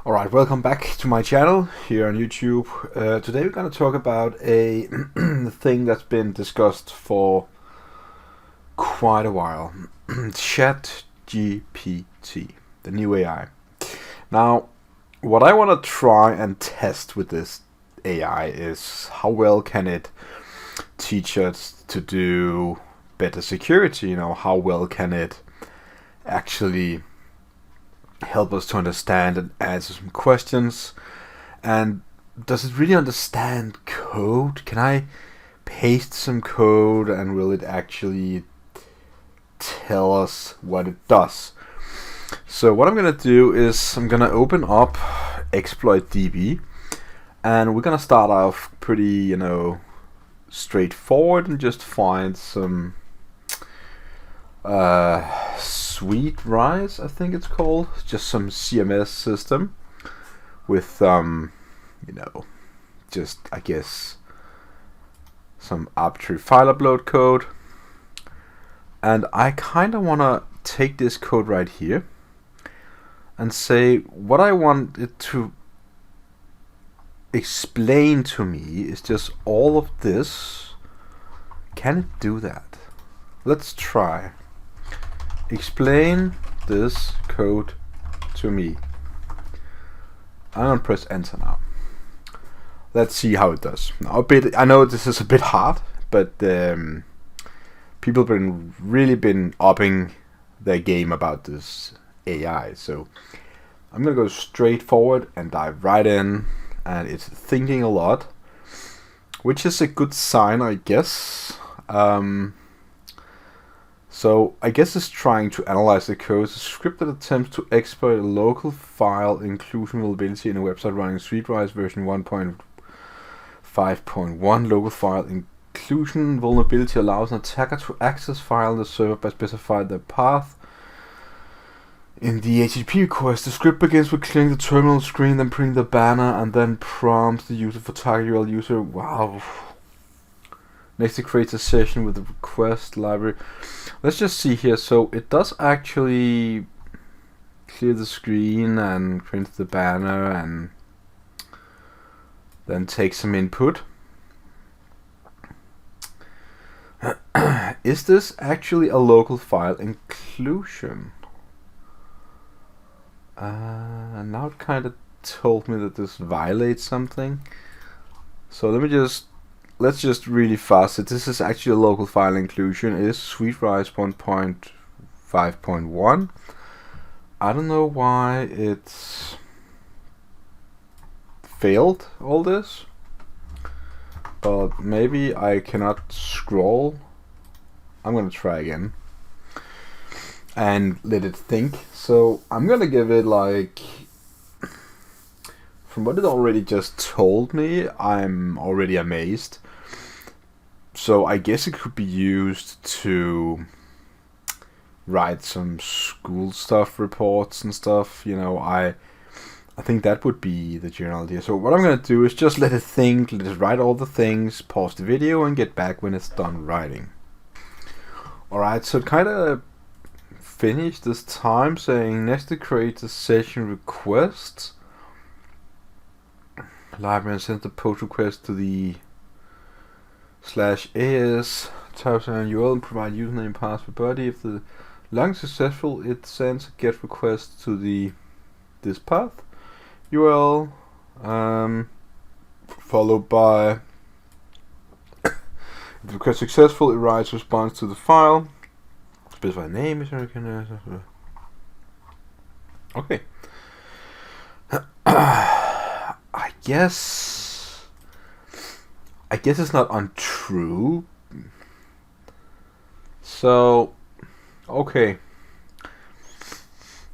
Alright, welcome back to my channel here on YouTube. Today we're going to talk about a thing that's been discussed for quite a while. ChatGPT, the new AI. Now, what I want to try and test with this AI is how well can it teach us to do better security, how well can it actually help us to understand and answer some questions, and does it really understand code? Can I paste some code and will it actually tell us what it does? So what I'm gonna do is I'm gonna open up ExploitDB, and we're gonna start off pretty straightforward and just find some Sweet Rise, I think it's called, just some CMS system with just I guess some arbitrary file upload code. And I kind of want to take this code right here and say what I want it to explain to me is just all of this. Can it do that? Let's try. Explain this code to me. I'm gonna press enter now. Let's see how it does. Now, I know this is a bit hard, but people have really been upping their game about this AI. So I'm gonna go straight forward and dive right in, and it's thinking a lot, which is a good sign, I guess. So I guess it's trying to analyze the code. It's a script that attempts to exploit a local file inclusion vulnerability in a website running SweetRise version 1.5.1. Local file inclusion vulnerability allows an attacker to access file in the server by specifying the path in the HTTP request. The script begins with clearing the terminal screen, then printing the banner, and then prompts the user for target URL user. Wow. Next, it creates a session with the request library. Let's just see here. So it does actually clear the screen and print the banner and then take some input. Is this actually a local file inclusion? Now it kind of told me that this violates something. So let's just really fast it. This is actually a local file inclusion. It is SweetRise 1.5.1. I don't know why it's failed all this, but maybe I cannot scroll. I'm gonna try again and let it think. So I'm gonna give it, like, from what it already just told me, I'm already amazed. So I guess it could be used to write some school stuff, reports and stuff. I think that would be the general idea. So what I'm going to do is just let it think, let it write all the things, pause the video and get back when it's done writing. Alright, so it kind of finished this time saying next to create a session request. Library and send the post request to the /as types an URL and provide username, password, body. If the long successful, it sends a get request to this path URL, followed by if the request successful, it writes response to the file. Specify name. Okay. I guess it's not untrue. So, okay.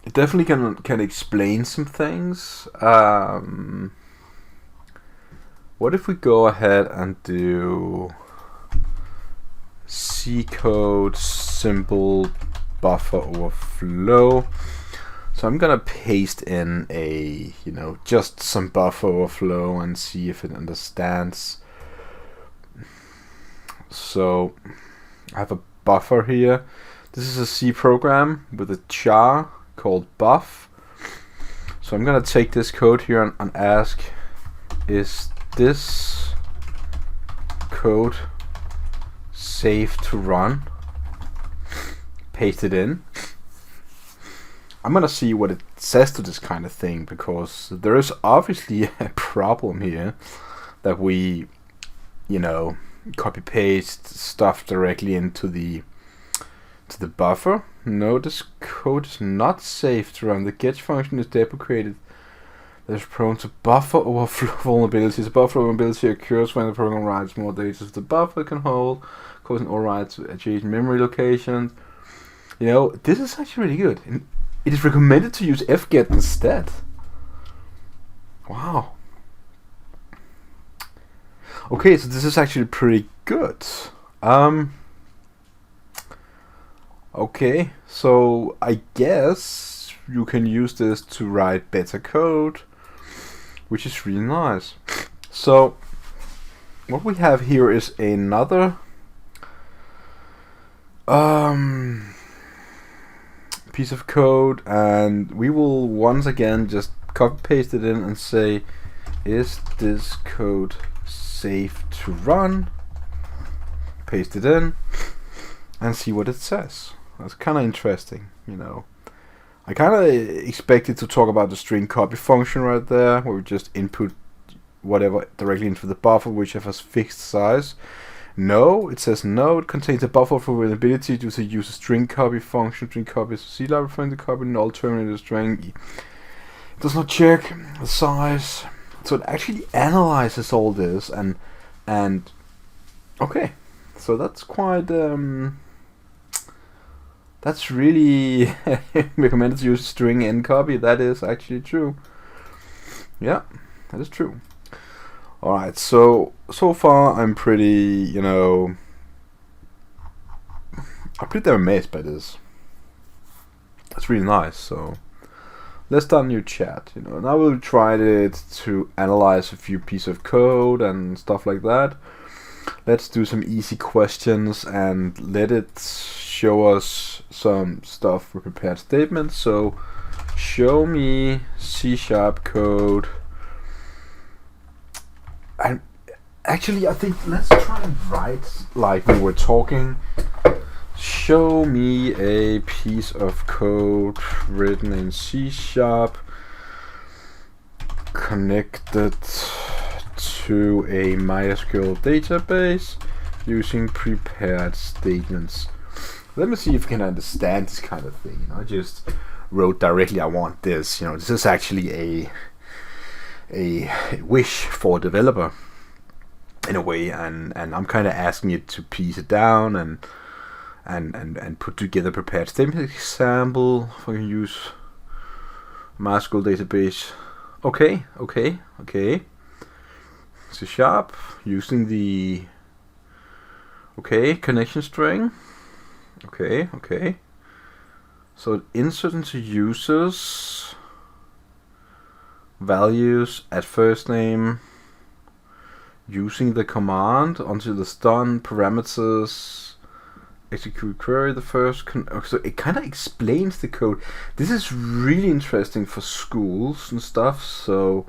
It definitely can explain some things. What if we go ahead and do C code simple buffer overflow? So I'm gonna paste in a just some buffer overflow and see if it understands. So I have a buffer here. This is a C program with a char called buff. So I'm gonna take this code here and ask, is this code safe to run? Paste it in. I'm gonna see what it says to this kind of thing, because there is obviously a problem here that we, copy paste stuff directly into the buffer. No, this code is not safe to run. The get function is deprecated. That is prone to buffer overflow vulnerabilities. The buffer vulnerability occurs when the program writes more data than the buffer can hold, causing overrides to adjacent memory locations. This is actually really good. And it is recommended to use fget instead. Wow. Okay, so this is actually pretty good. Okay, so I guess you can use this to write better code, which is really nice. So what we have here is another piece of code, and we will once again just copy paste it in and say, is this code safe to run? Paste it in and see what it says. That's kind of interesting, I kind of expected to talk about the string copy function right there, where we just input whatever directly into the buffer, which has fixed size. No, it says no, it contains a buffer for vulnerability due to use a string copy function. String copy is a C library referring to copy an alternative string. It does not check the size. So it actually analyzes all this and okay. So that's quite that's really recommended to use string and copy. That is actually true. Yeah, that is true. Alright, so far I'm pretty, I'm pretty amazed by this. That's really nice. So let's start a new chat. Now we'll try it to analyze a few pieces of code and stuff like that. Let's do some easy questions and let it show us some stuff with prepared statements. So show me C# code. And actually, I think let's try and write like we were talking. Show me a piece of code written in C# connected to a MySQL database using prepared statements. Let me see if I can understand this kind of thing. I just wrote directly, I want this. This is actually a wish for a developer in a way, and I'm kind of asking it to piece it down and put together prepared statement example. If I can use MySQL database. Okay. C# using the connection string. Okay. So insert into users values at first name using the command until it's done. Parameters execute query the first. So it kind of explains the code. This is really interesting for schools and stuff. So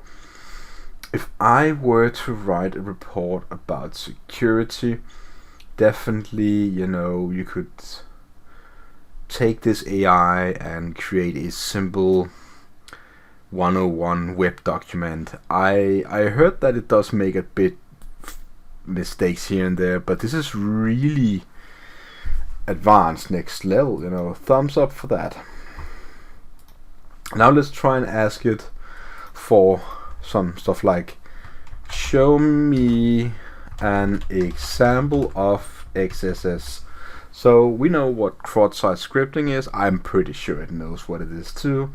if I were to write a report about security, definitely, you could take this AI and create a simple 101 web document. I heard that it does make a bit mistakes here and there, but this is really advanced, next level, thumbs up for that. Now let's try and ask it for some stuff like, show me an example of XSS. So we know what cross-site scripting is. I'm pretty sure it knows what it is too,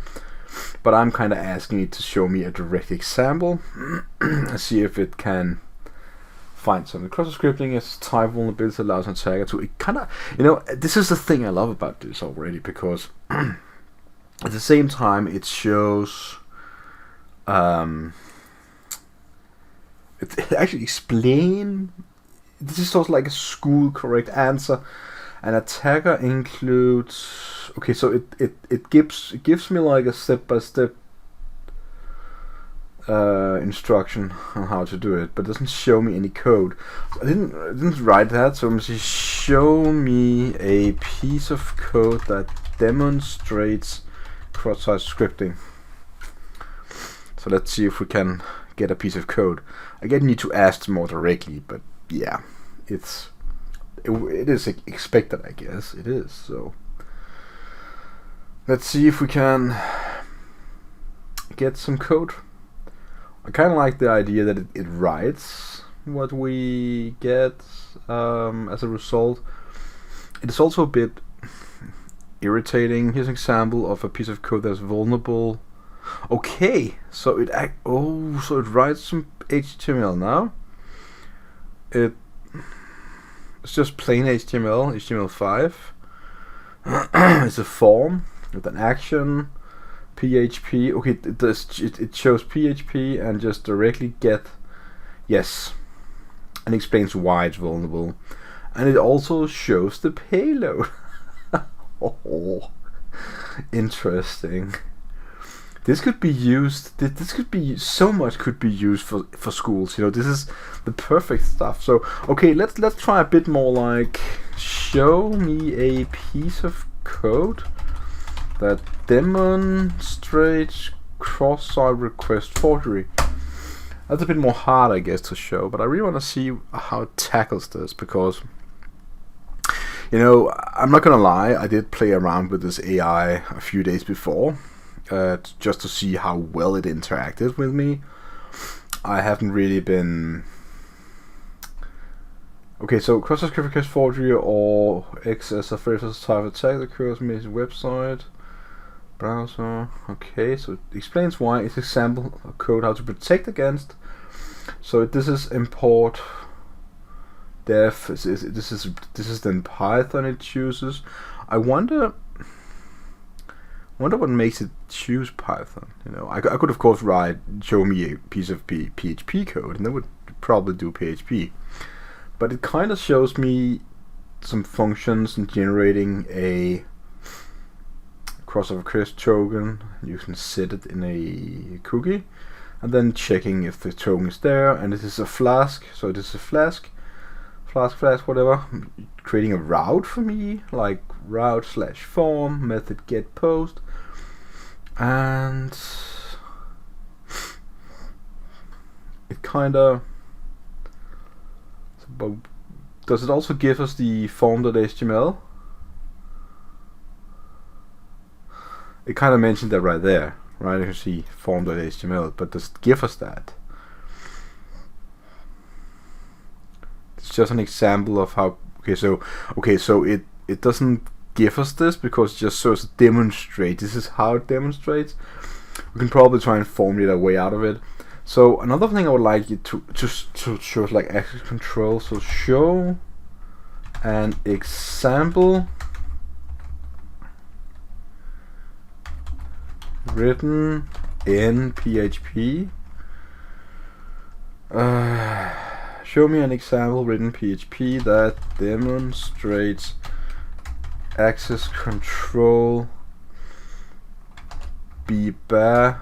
but I'm kind of asking it to show me a direct example and see if it can find something. Cross-site scripting is type vulnerability allows an attacker to, it kind of, this is the thing I love about this already, because at the same time it shows it actually explain. This is sort of like a school correct answer. An attacker includes. Okay, so it gives me like a step-by-step instruction on how to do it, but it doesn't show me any code. I didn't write that, so let me see. Show me a piece of code that demonstrates cross-site scripting. So let's see if we can get a piece of code. Again, need to ask more directly, but yeah, it is expected, I guess. It is. So let's see if we can get some code. I kind of like the idea that it writes what we get as a result. It is also a bit irritating. Here's an example of a piece of code that's vulnerable. Okay, so it writes some HTML now. It's just plain HTML, HTML5. It's a form with an action. PHP. Okay, it shows PHP and just directly get yes, and explains why it's vulnerable, and it also shows the payload. Oh, interesting. This could be used. This could be so much. Could be used for schools. You know, this is the perfect stuff. So okay, let's try a bit more. Like, show me a piece of code that demonstrates cross-site request forgery. That's a bit more hard, I guess, to show, but I really want to see how it tackles this, because, you know, I'm not gonna lie, I did play around with this AI a few days before, just to see how well it interacted with me. I haven't really been... Okay, so cross-site request forgery or XS offensive type attack occurs on the website. Browser. Okay, so it explains why. It's example of code how to protect against. So this is import def. This is then Python it chooses. I wonder what makes it choose Python. You know, I could of course show me a piece of PHP code, and that would probably do PHP. But it kind of shows me some functions in generating a cross-site request token. You can set it in a cookie, and then checking if the token is there. And this is a Flask, so this is a Flask, whatever. Creating a route for me, like route/form method get post, and it kind of. But does it also give us the form.html? It kind of mentioned that right there, right? You can see form.html, but does it give us that? It's just an example of how. Okay, so it doesn't give us this because it just shows demonstrate. This is how it demonstrates. We can probably try and formulate a way out of it. So another thing I would like you to show is like access control. So show an example written in PHP. Show me an example written in PHP that demonstrates access control BBA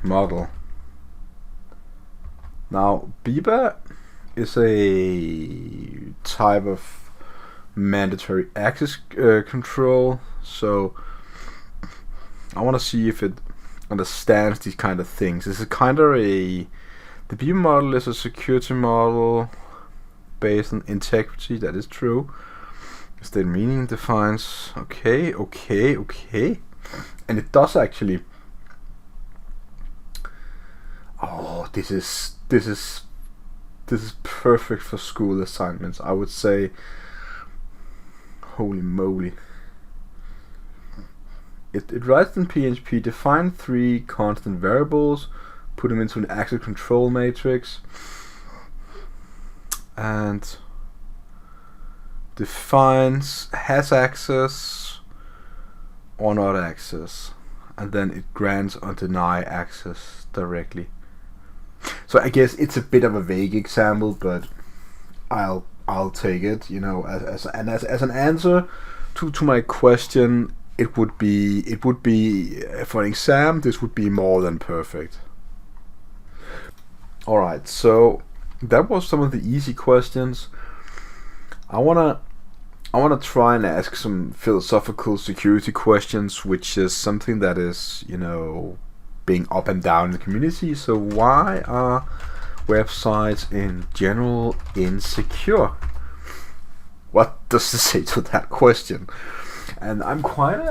model. Now, BBA is a type of mandatory access control, so I want to see if it understands these kind of things. This is kind of the BBA model is a security model based on integrity. That is true. State meaning defines. Okay, and it does actually. Oh, this is perfect for school assignments, I would say. Holy moly. It writes in PHP, define 3 constant variables, put them into an access control matrix, and defines has access or not access, and then it grants or deny access directly. So I guess it's a bit of a vague example, but I'll take it, you know, as an answer to my question. it would be for an exam, this would be more than perfect. Alright, so that was some of the easy questions. I wanna try and ask some philosophical security questions, which is something that is, being up and down in the community. So why are websites in general insecure? What does this say to that question? And I'm kind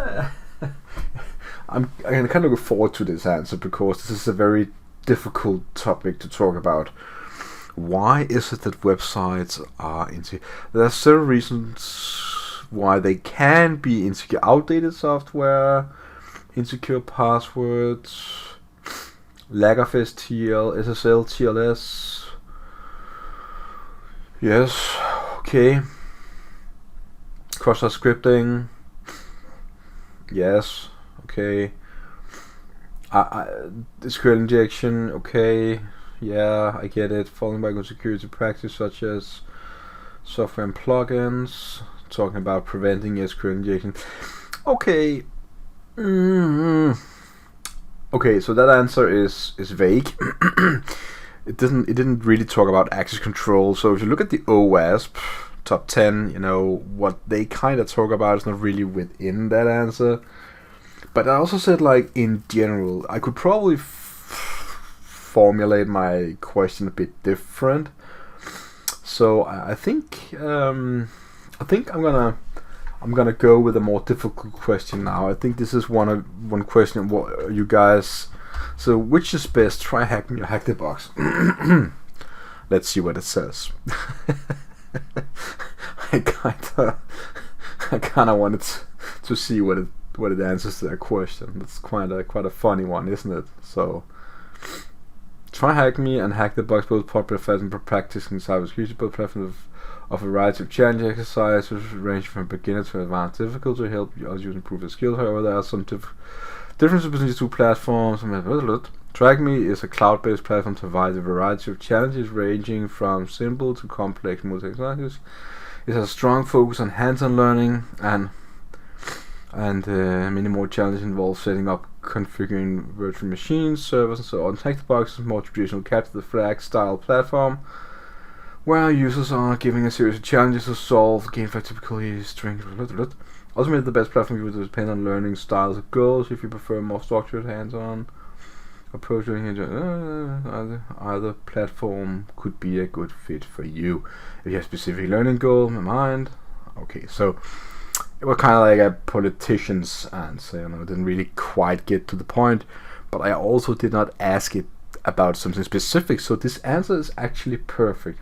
of look forward to this answer, because this is a very difficult topic to talk about. Why is it that websites are insecure? There are several reasons why they can be insecure. Outdated software, insecure passwords, lack of SSL, TLS. Yes, okay. Cross-site scripting. Yes, okay. SQL injection, okay. Yeah, I get it. Falling back on security practice such as software and plugins. Talking about preventing SQL injection. Okay. Okay, so that answer is vague. It didn't really talk about access control. So if you look at the OWASP top 10, what they kind of talk about is not really within that answer. But I also said, like, in general, I could probably formulate my question a bit different. So I think I'm gonna go with a more difficult question now. I think this is one question. What you guys? So which is best? Try hack me or hack the box? Let's see what it says. I kinda wanted to see what it answers to that question. It's quite a funny one, isn't it? So try hack me and hack the box, both popular fashion for practicing cybersecurity, both platforms of a variety of challenge exercises ranging from beginner to advanced difficult to help users improve their skills. However, there are some differences between these two platforms. TrackMe is a cloud-based platform to provide a variety of challenges ranging from simple to complex multi-exercises. It has a strong focus on hands-on learning, and many more challenges involve setting up, configuring virtual machines, servers, and so on. Hackthebox is a more traditional capture the flag style platform, where users are given a series of challenges to solve. Gain for typically strings. Ultimately, the best platform will depend on learning styles of goals. If you prefer more structured, hands-on approach, either platform could be a good fit for you. If you have a specific learning goal in mind. Okay, so it was kind of like a politician's answer. It didn't really quite get to the point, but I also did not ask it about something specific. So this answer is actually perfect.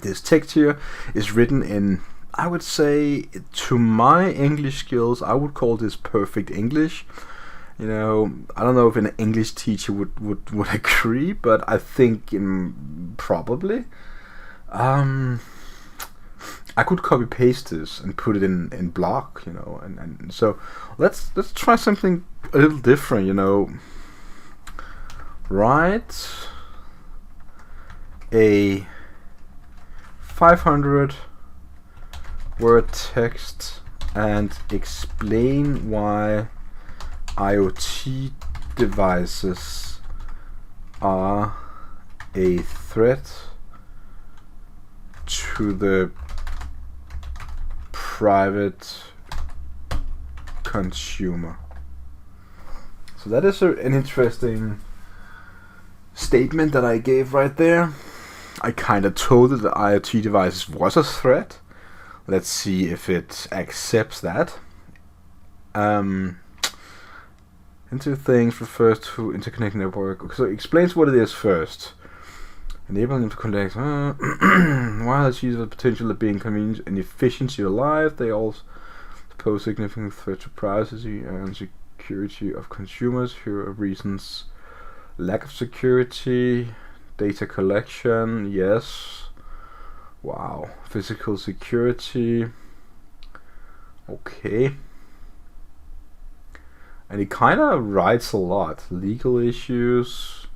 This text here is written in, I would say, to my English skills, I would call this perfect English. I don't know if an English teacher would agree, but I think probably. I could copy paste this and put it in block, and so let's try something a little different, Write a 500 word text and explain why IoT devices are a threat to the private consumer. So that is an interesting statement that I gave right there. I kind of told it that IoT devices was a threat. Let's see if it accepts that. Into things refers to interconnecting network. So it explains what it is first. Enabling them to connect. While it's used with the potential of being convenient and efficiency of life, they also pose significant threat to privacy and security of consumers. Here are reasons: lack of security, data collection, yes. Wow. Physical security. Okay. And it kind of writes a lot. Legal issues,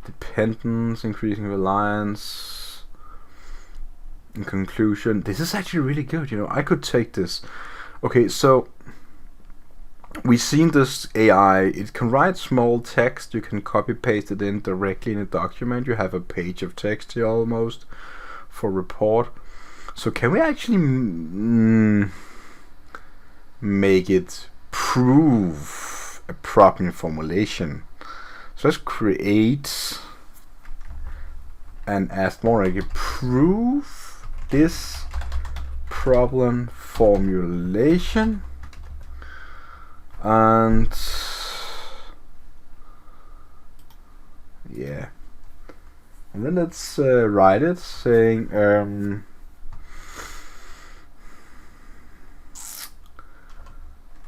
dependence, increasing reliance. In conclusion, this is actually really good. I could take this. Okay, so we've seen this AI. It can write small text. You can copy paste it in directly in a document. You have a page of text here almost for report. So can we actually make it prove a problem formulation? So let's create and ask more like prove this problem formulation, and yeah, and then let's write it saying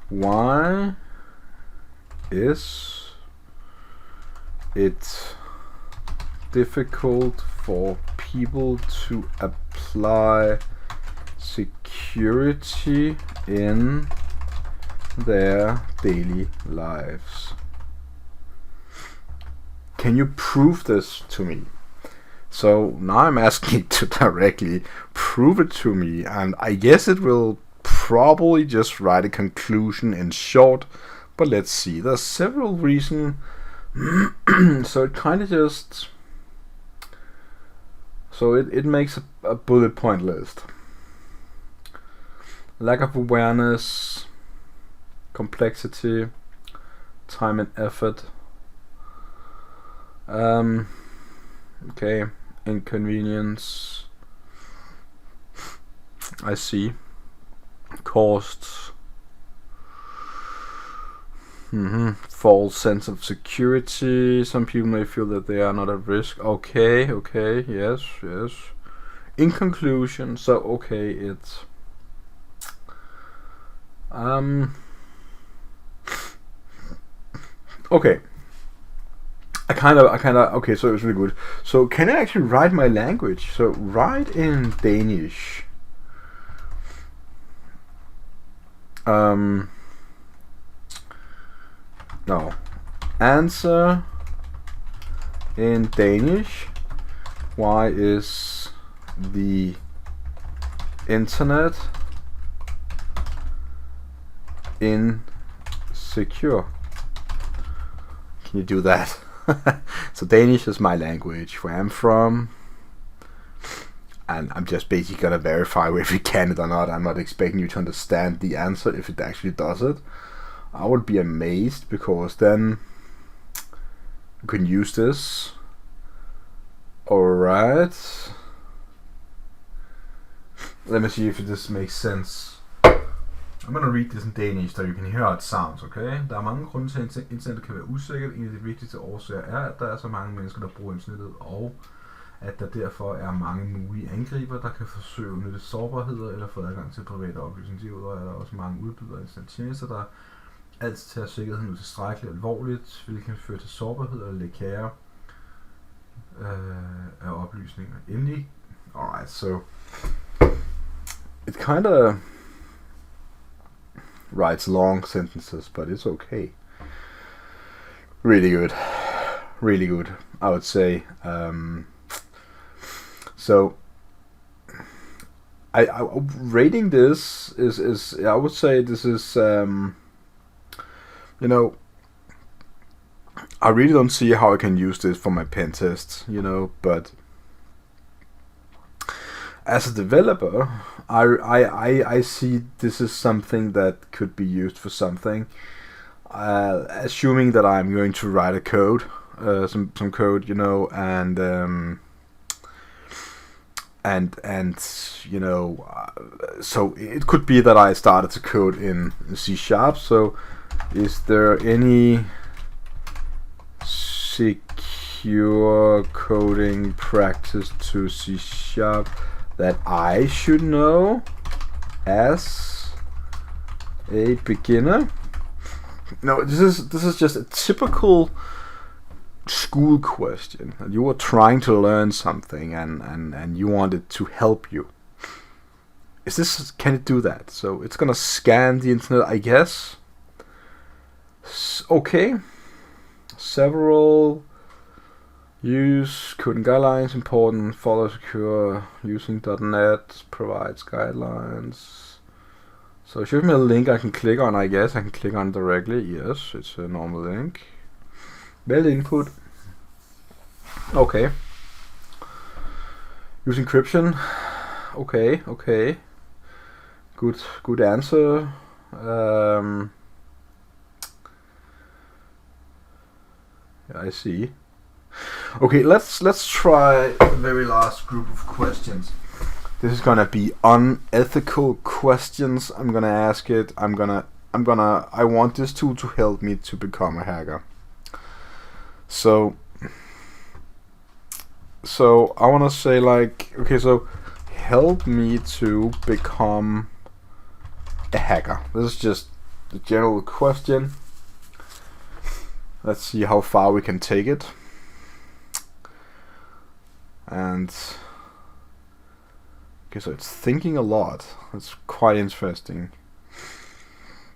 why is it difficult for people to apply security in their daily lives? Can you prove this to me? So now I'm asking it to directly prove it to me, and I guess it will probably just write a conclusion in short, but let's see. There's several reasons. So it kind of just, so it makes a bullet point list. Lack of awareness, complexity, time and effort. Okay, inconvenience. I see. Costs. False sense of security. Some people may feel that they are not at risk. Okay, yes. In conclusion, so okay, it's okay. I kind of okay. So it was really good. So can I actually write my language? So write in Danish. No. Answer in Danish. Why is the internet insecure? Can you do that? So Danish is my language, where I'm from. And I'm just basically gonna verify if you can it or not. I'm not expecting you to understand the answer if it actually does it. I would be amazed, because then you can use this. Alright. Let me see if this makes sense. I'm gonna read this in Danish, so you can hear how it sounds, okay? Der er mange grunde til, at internettet kan være usikkert. En af de vigtigste årsager er, at der er så mange mennesker, der bruger internettet, og at der derfor er mange mulige angriber, der kan forsøge at udnytte sårbarheder eller få adgang til private oplysninger. Derudover er der også mange udbydere af internettjenester, der altid tager sikkerheden utilstrækkeligt alvorligt, hvilket kan føre til sårbarhed eller lækage af oplysninger. Endelig, alright, so it kind of writes long sentences, but it's okay. Really good, I would say. So I rating this is I would say this is I really don't see how I can use this for my pen tests, but as a developer, I see this is something that could be used for something. Assuming that I'm going to write a code, some code, and so it could be that I started to code in C#. So, is there any secure coding practice to C# that I should know as a beginner? No, this is just a typical school question. You are trying to learn something and you want it to help you. Can it do that? So it's gonna scan the internet, I guess. Okay. Several Use coding guidelines, important, follow secure, using .NET, provides guidelines. So it shows me a link I can click on, I guess. I can click on directly. Yes, it's a normal link. Build input. Okay. Use encryption. Okay. Good answer. Yeah, I see. Okay, let's try the very last group of questions. This is gonna be unethical questions. I'm gonna ask it. I want this tool to help me to become a hacker. So I wanna say like, okay, so help me to become a hacker. This is just the general question. Let's see how far we can take it. And okay, so it's thinking a lot. It's quite interesting.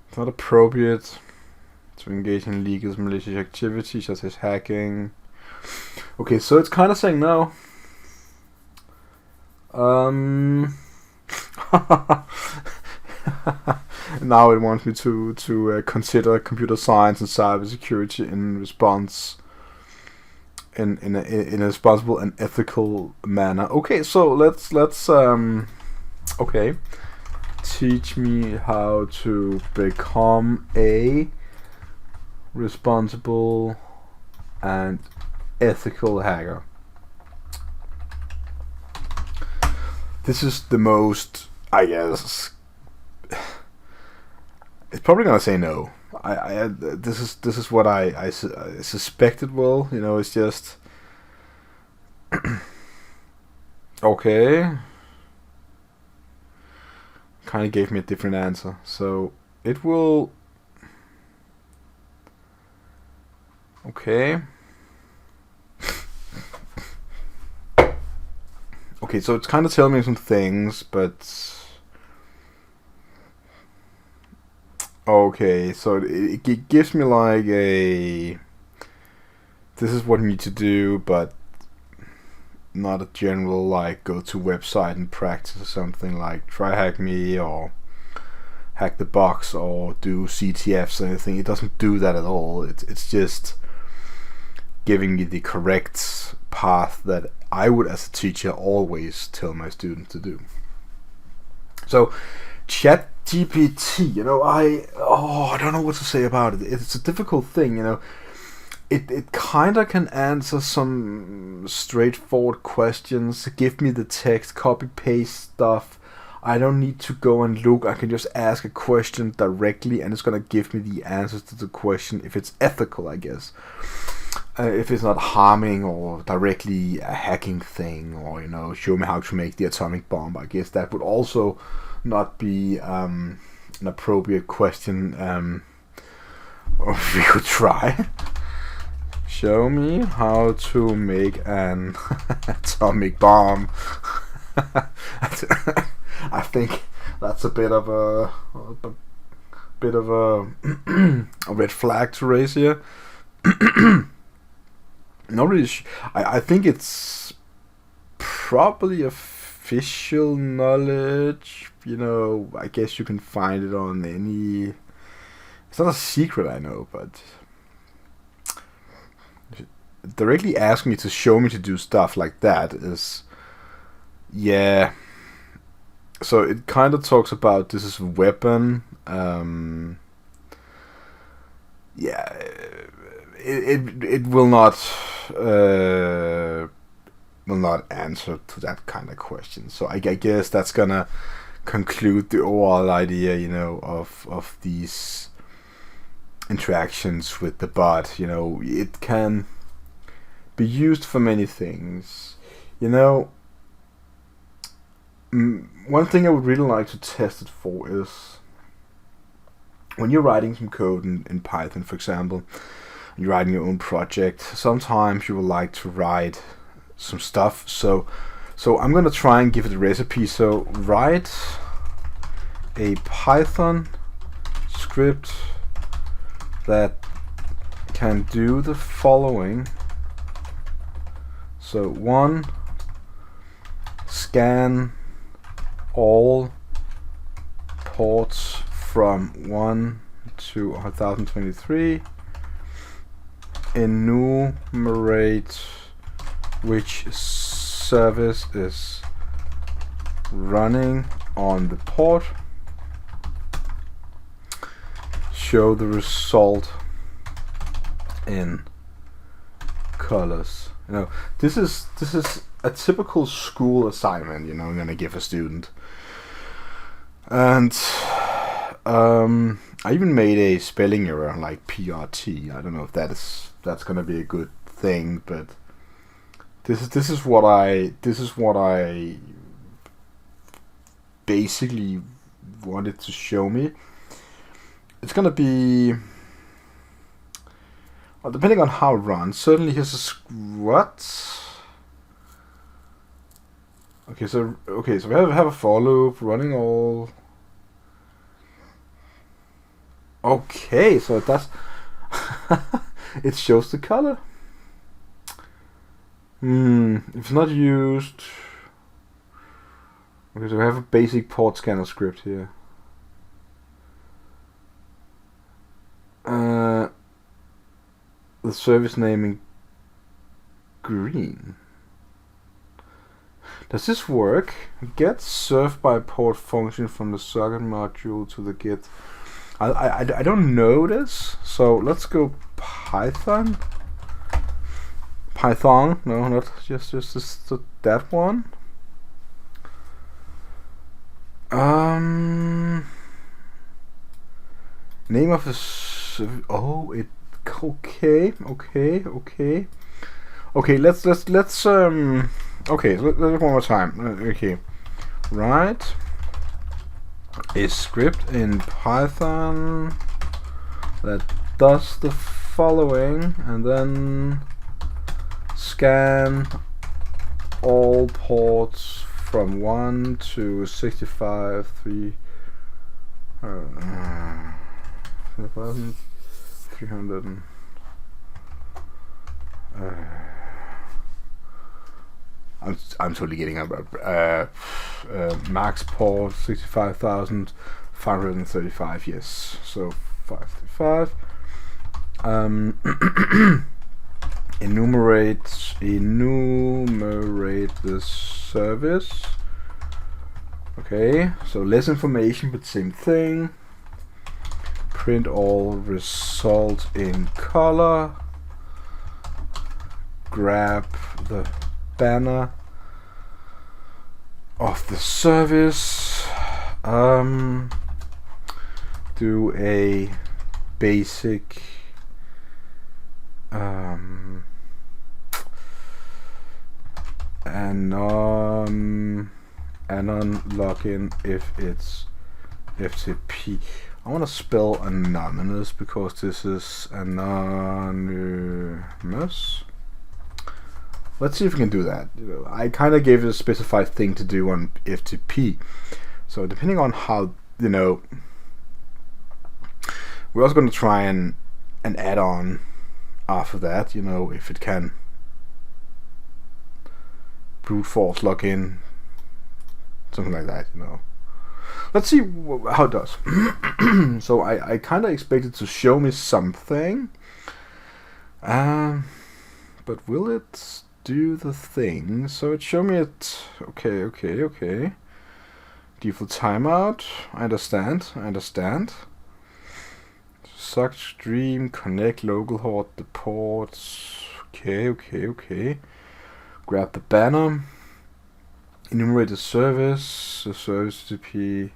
It's not appropriate to engage in legal malicious activities such as hacking. Okay, so it's kind of saying no. Now it wants me to consider computer science and cybersecurity in response. In a responsible and ethical manner. Okay, so let's okay, teach me how to become a responsible and ethical hacker. This is the most, I guess, it's probably gonna say no. This is what I suspected. Well, you know, it's just okay. Kind of gave me a different answer, so it will. Okay. Okay, so it's kind of telling me some things, but. Okay, so it gives me like a, this is what you need to do, but not a general like go to website and practice or something like try hack me or hack the box or do CTFs or anything. It doesn't do that at all. It's just giving me the correct path that I would as a teacher always tell my students to do. So ChatGPT, you know, I don't know what to say about it. It's a difficult thing, you know. It kind of can answer some straightforward questions, give me the text, copy paste stuff. I don't need to go and look. I can just ask a question directly, and it's gonna give me the answers to the question if it's ethical, I guess. If it's not harming or directly a hacking thing, or you know, show me how to make the atomic bomb. I guess that would also not be an appropriate question. We could try. Show me how to make an atomic bomb. I think that's a bit of a a red flag to raise here. Not really. I think it's probably official knowledge. You know, I guess you can find it on any. It's not a secret, I know, but directly asking me to show me to do stuff like that is, yeah. So it kind of talks about this is a weapon. Yeah, it will not answer to that kind of question. So I guess that's gonna conclude the overall idea, you know, of these interactions with the bot. You know, it can be used for many things. You know, one thing I would really like to test it for is when you're writing some code in Python, for example, and you're writing your own project. Sometimes you would like to write some stuff. So I'm gonna try and give it a recipe. So write a Python script that can do the following So 1, scan all ports from 1 to 1023, enumerate which service is running on the port, show the result in colors. You know, this is a typical school assignment, you know, I'm gonna give a student. And I even made a spelling error like PRT. I don't know if that's gonna be a good thing, but this is what I basically wanted to show me. It's gonna be, well, depending on how it runs. Certainly here's a what? Okay, so we have a for loop running all. Okay, so it does. It shows the color. It's not used. Okay, so we have a basic port scanner script here. The service name in green. Does this work? Get served by port function from the socket module to the get. I don't know this, so let's go Python. No, not just that one. Name of the okay. Let's okay, let's one more time. Okay, write a script in Python that does the following, and then scan all ports from 1 to 65, 300. I'm totally getting up. Max port 65,535. Yes, so 535. Enumerate the service. Okay, so less information but same thing. Print all results in color. Grab the banner of the service. Do a basic anon login if it's FTP. I want to spell anonymous because this is anonymous. Let's see if we can do that. You know, I kind of gave it a specified thing to do on FTP. So depending on how, you know, we're also going to try and add on after that, you know, if it can brute force login, something like that, you know. Let's see how it does. So I kind of expected to show me something, but will it do the thing? So it showed me it. Okay. Default timeout. I understand. Suck stream, connect localhost, the ports. Okay. Grab the banner. Enumerate the service TP.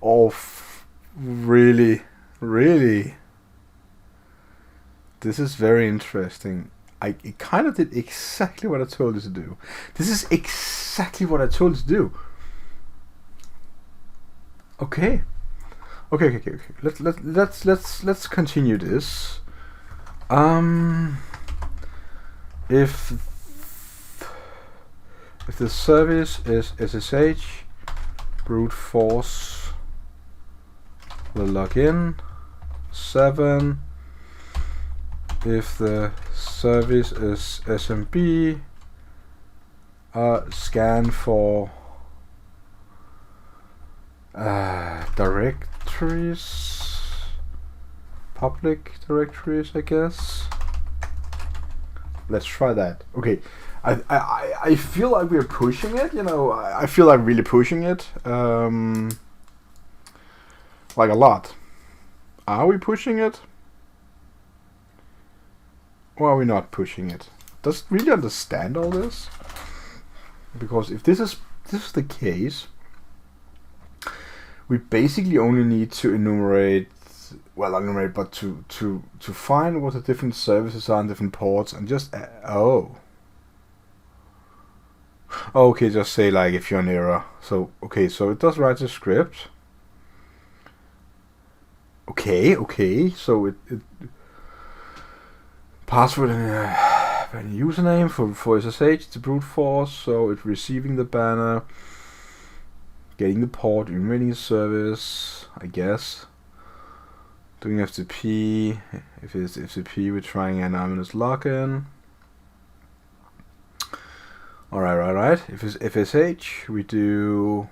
Oh, really? This is very interesting. It kind of did exactly what I told you to do. This is exactly what I told you to do. Okay. Let's continue this. If the service is SSH, brute force the login 7. if the service is SMB, scan for directories, public directories, I guess. Let's try that. Okay, I feel like we're pushing it, you know, I feel like really pushing it, like a lot. Are we pushing it? Or are we not pushing it? Does it really understand all this? Because if this is the case, we basically only need to enumerate, well, not enumerate, but to find what the different services are on different ports and just okay, just say like if you're an error. So okay, so it does write a script. Okay, so it password and username for SSH, it's a brute force, so it's receiving the banner, getting the port, enumerating the service, I guess, doing FTP. If it's FTP, we're trying an anonymous login. Alright. If it's FSH, we do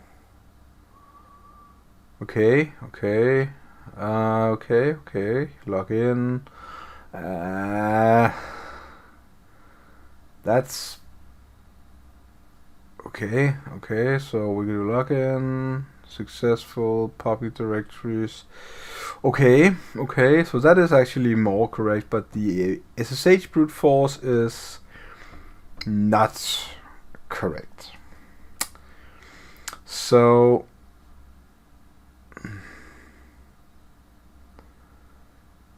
okay, login. That's okay, so we do login, successful, public directories. Okay, so that is actually more correct, but the SSH brute force is not correct. So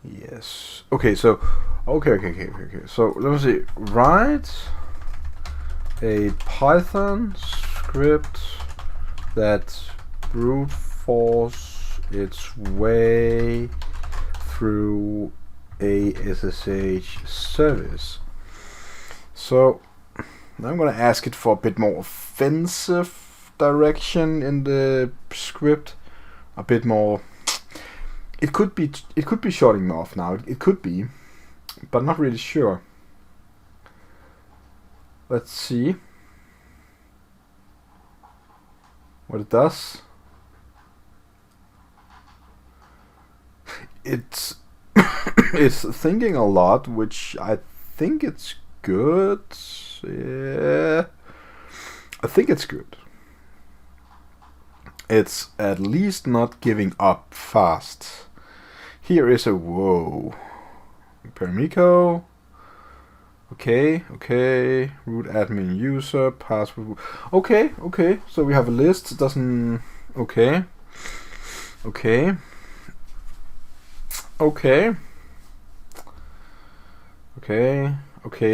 yes. Okay, so okay. So let me see. Write a Python script that brute force its way through a SSH service. So I'm gonna ask it for a bit more offensive direction in the script, a bit more. It could be shutting off now. It could be, but not really sure. Let's see what it does. It's it's thinking a lot, which I think it's good. Yeah, I think it's good. It's at least not giving up fast. Here is a whoa. Permico. Okay. Root admin user password. Okay. So we have a list. It doesn't. Okay.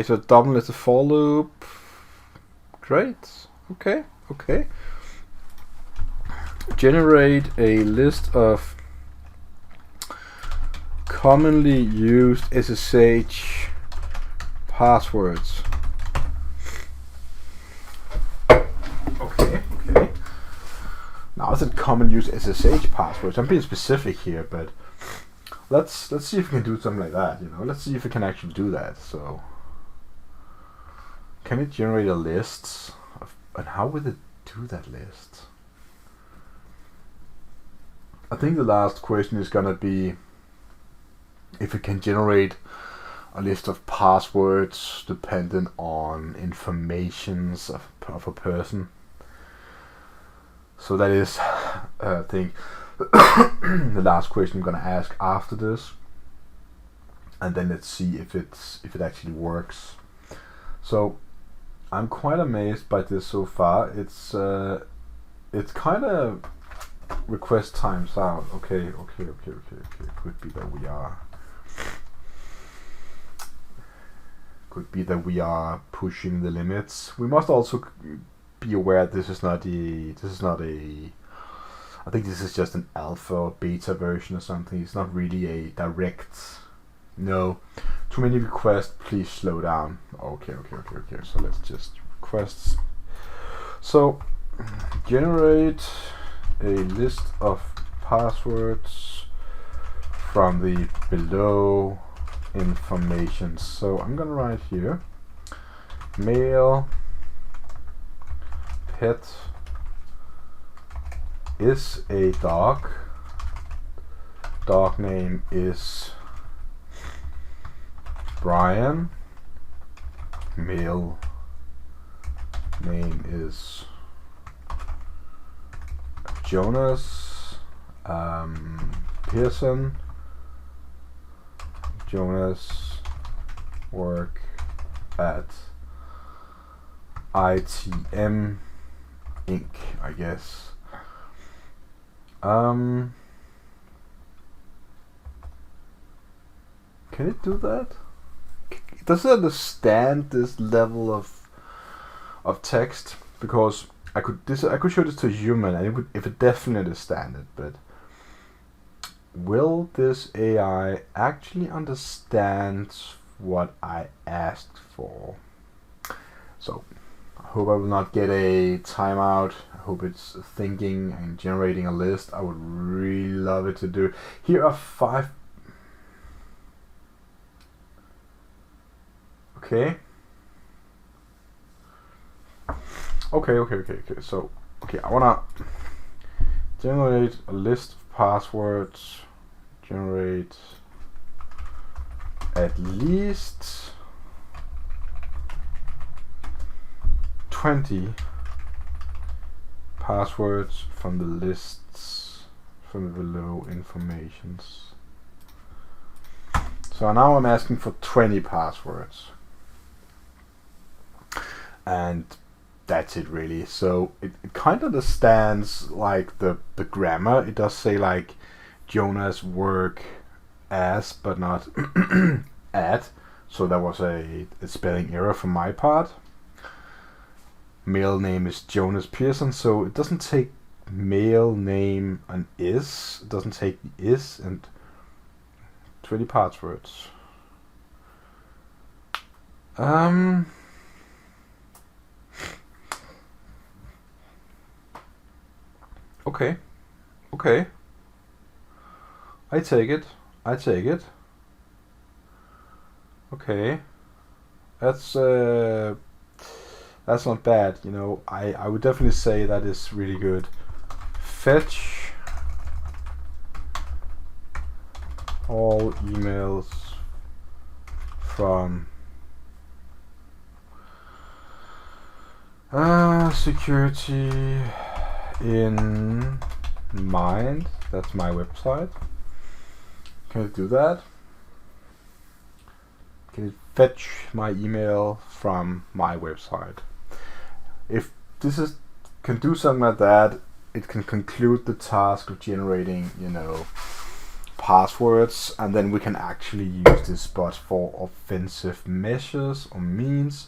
So double is the for loop. Great. Okay. Generate a list of commonly used SSH passwords. Okay. Now is it common use SSH passwords? I'm being specific here, but let's see if we can do something like that. You know, let's see if we can actually do that. So, can it generate a list of, and how would it do that list? I think the last question is gonna be if it can generate a list of passwords dependent on informations of a person. So that is, I think, the last question I'm gonna ask after this, and then let's see if it actually works. So I'm quite amazed by this so far. It's kind of request times out. Okay. Could be that we are pushing the limits. We must also be aware this is not a. I think this is just an alpha or beta version or something. It's not really a direct. No, too many requests. Please slow down. Okay. So let's just requests. So generate a list of passwords from the below information. So I'm gonna write here, male pet is a dog. Dog name is Brian. Male name is Jonas Pearson. Jonas work at ITM Inc., I guess. Can it do that? Does it understand this level of text? Because I could show this to a human and it would definitely understand it, but will this AI actually understand what I asked for? So I hope I will not get a timeout. I hope it's thinking and generating a list. I would really love it to do. Here are 5. Okay. So, I wanna generate a list of passwords. Generate at least 20 passwords from the lists from the below informations. So now I'm asking for 20 passwords. And that's it really. So it kind of understands like the grammar. It does say like Jonas work as but not at. So that was a spelling error from my part. Male name is Jonas Pearson, so it doesn't take male name and is. It doesn't take the is and 20 passwords. Okay. I take it. Okay. That's not bad, you know. I would definitely say that is really good. Fetch all emails from security in mind. That's my website. Can it do that? Can it fetch my email from my website? If this can do something like that, it can conclude the task of generating, you know, passwords, and then we can actually use this bot for offensive measures or means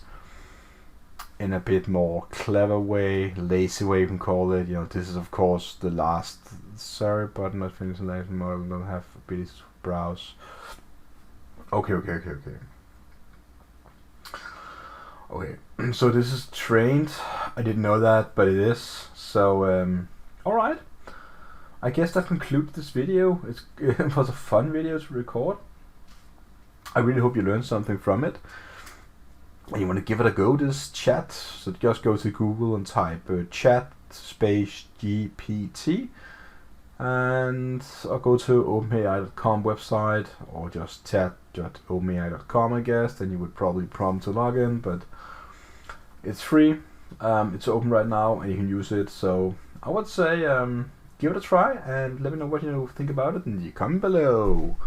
in a bit more clever way, lazy way you can call it. You know, this is of course the last sorry button not finished live model, don't have ability to browse. Okay. So this is trained. I didn't know that, but it is. So alright. I guess that concludes this video. It was a fun video to record. I really hope you learned something from it. And you want to give it a go, this chat. So just go to Google and type chat space GPT. And I'll go to openai.com website, or just chat.openai.com, I guess. Then you would probably prompt to log in, but it's free. It's open right now and you can use it. So I would say give it a try and let me know what you think about it in the comment below.